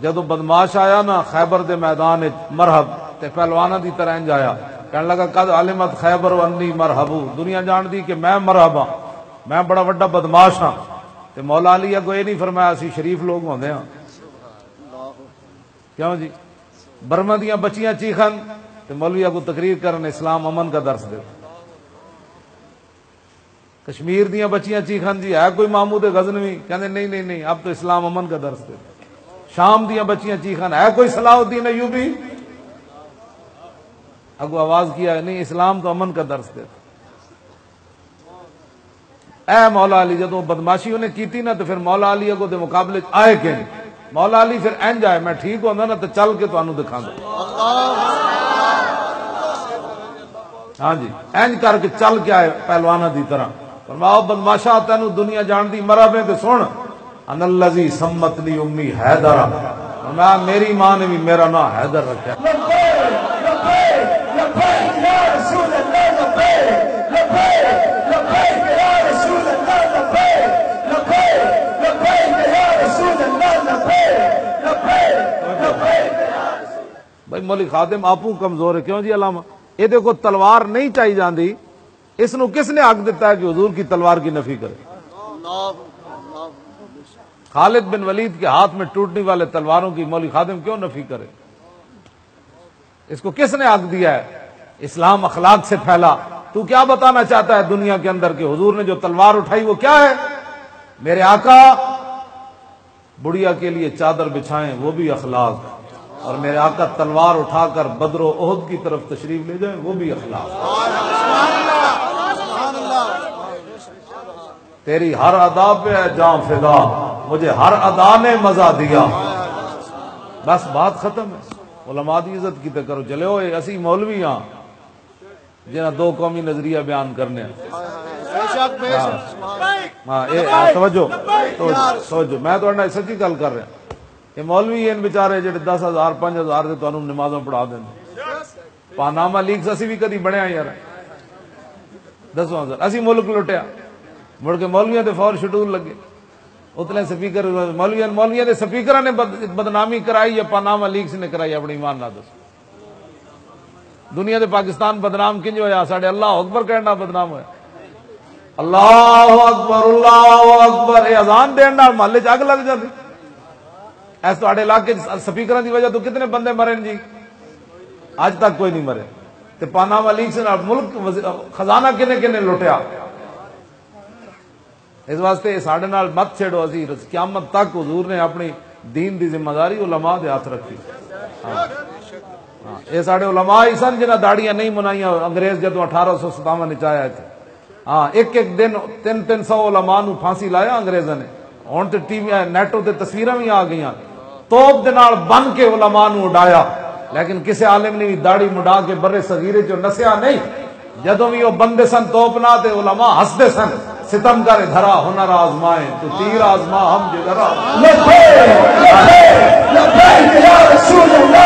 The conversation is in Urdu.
جدو بدماش آیا نا خیبر دے میدان مرحب تے پہلوانا دی طرح انج آیا کہنے لگا قد علمت خیبر انی مرحبو، دنیا جان دی کہ میں مرحب ہاں، میں بڑا وڈا بدماش ہاں۔ تے مولا علی اگو یہ نہیں فرمایا اسی شریف لوگ ہوندے ہاں، کیوں جی؟ برما دیاں بچیاں چیخن تے مولوی اگو تقریر کرن اسلام امن کا درس دے، کشمیر دیاں بچیاں چیخن جی ہے کوئی محمود غزنوی، کہندے نہیں نہیں نہیں اب تو اسلام امن کا درس دے، شام دیاں بچیاں چیخن ہے کوئی صلاح الدین ایوبی، اگو آواز کیا نہیں اسلام تو امن کا درس دے۔ اے مولا علی جدو بدماشی انہیں کیتی نا تو پھر مولا علی اگو دے مقابلے آئے کہ مولا علی پھر انج آئے میں ٹھیک ہوندا نا تو چل کے تانوں دکھاں گا، ہاں جی انج کر کے چل کے آئے پہلوانا دی طرح، فرماؤ بدماشا تینوں دنیا جان دی مرحبا تے سن، ان الذی سمتنی امی حیدر، فرمایا میری ماں نے بھی میرا نام حیدر رکھا۔ بھائی مولی خادم آپوں کمزور ہے، کیوں جی علامہ؟ یہ دیکھو تلوار نہیں چاہی جاندی، اس نو کس نے حق دیتا ہے کہ حضور کی تلوار کی نفی کرے؟ خالد بن ولید کے ہاتھ میں ٹوٹنے والے تلواروں کی مولی خادم کیوں نفی کرے؟ اس کو کس نے حق دیا ہے؟ اسلام اخلاق سے پھیلا، تو کیا بتانا چاہتا ہے دنیا کے اندر کہ حضور نے جو تلوار اٹھائی وہ کیا ہے؟ میرے آقا بڑھیا کے لیے چادر بچھائیں وہ بھی اخلاق، اور میرے آقا تلوار اٹھا کر بدر و احد کی طرف تشریف لے جائیں وہ بھی اخلاق۔ تیری ہر ادا پہ ہے جان فدا، مجھے ہر ادا نے مزہ دیا، بس بات ختم ہے۔ علماء دی عزت کی کرو، چلے ہوئے اسی مولوی ہاں جنہاں دو قومی نظریہ بیان کرنے ہیں۔ توجہ میں تو سچی گل کر رہا، یہ مولوی ان بیچارے جڑے 10,000 5,000 دے تانوں نمازاں پڑھا دیں، پاناما لیگز اسی بھی کدی بنیا یار، دسو اسی ملک لٹیا، مڑ کے مولویاں تے فور شیڈول لگے، اتنے سپیکر مولویاں دے سپیکراں نے بدنامی کرائی یا پاناما لیگز نے کرائی؟ اپنی ایمان نہ دسو، دنیا دے پاکستان بدنام کنج ہویا؟ ساڈے اللہ اکبر کہنا بدنام ہویا، اللہ اکبر اے اذان دین نال محلے چ اگ لگ جاندی۔ ایس تواڈے علاقے سپیکراں دی وجہ تو کتنے بندے مرے جی؟ اج تک کوئی نہیں مرے۔ تے پاناما لیگز نال ملک خزانہ کنے لٹیا؟ اس واسطے ساڈے نال مت چھڑو، اسی قیامت تک حضور نے اپنی دین دی ذمہ داری علماء دے ہاتھ رکھی۔ یہ ساڈے علماء ہی سن جنہاں داڑیاں نہیں منائیاں انگریز جدوں 1857 چایا تھے۔ ہاں ایک دن 300 علماء نو پھانسی لایا انگریزاں نے، ہن تے ٹی وی نیٹوں تے تصویراں بھی آ گئیاں، توپ دے نال بن کے علماء نو اڈایا، لیکن کسے عالم نے بھی داڑھی مڈا کے برے صغیرے چ نسیا نہیں۔ جدوں بھی وہ بندے سن توپ نہ تے علماء ہسدے سن، ستم کر دھرا ہنر آزمائے تو تیر آزما ہم جگرا، لبیک لبیک لبیک یا رسول اللہ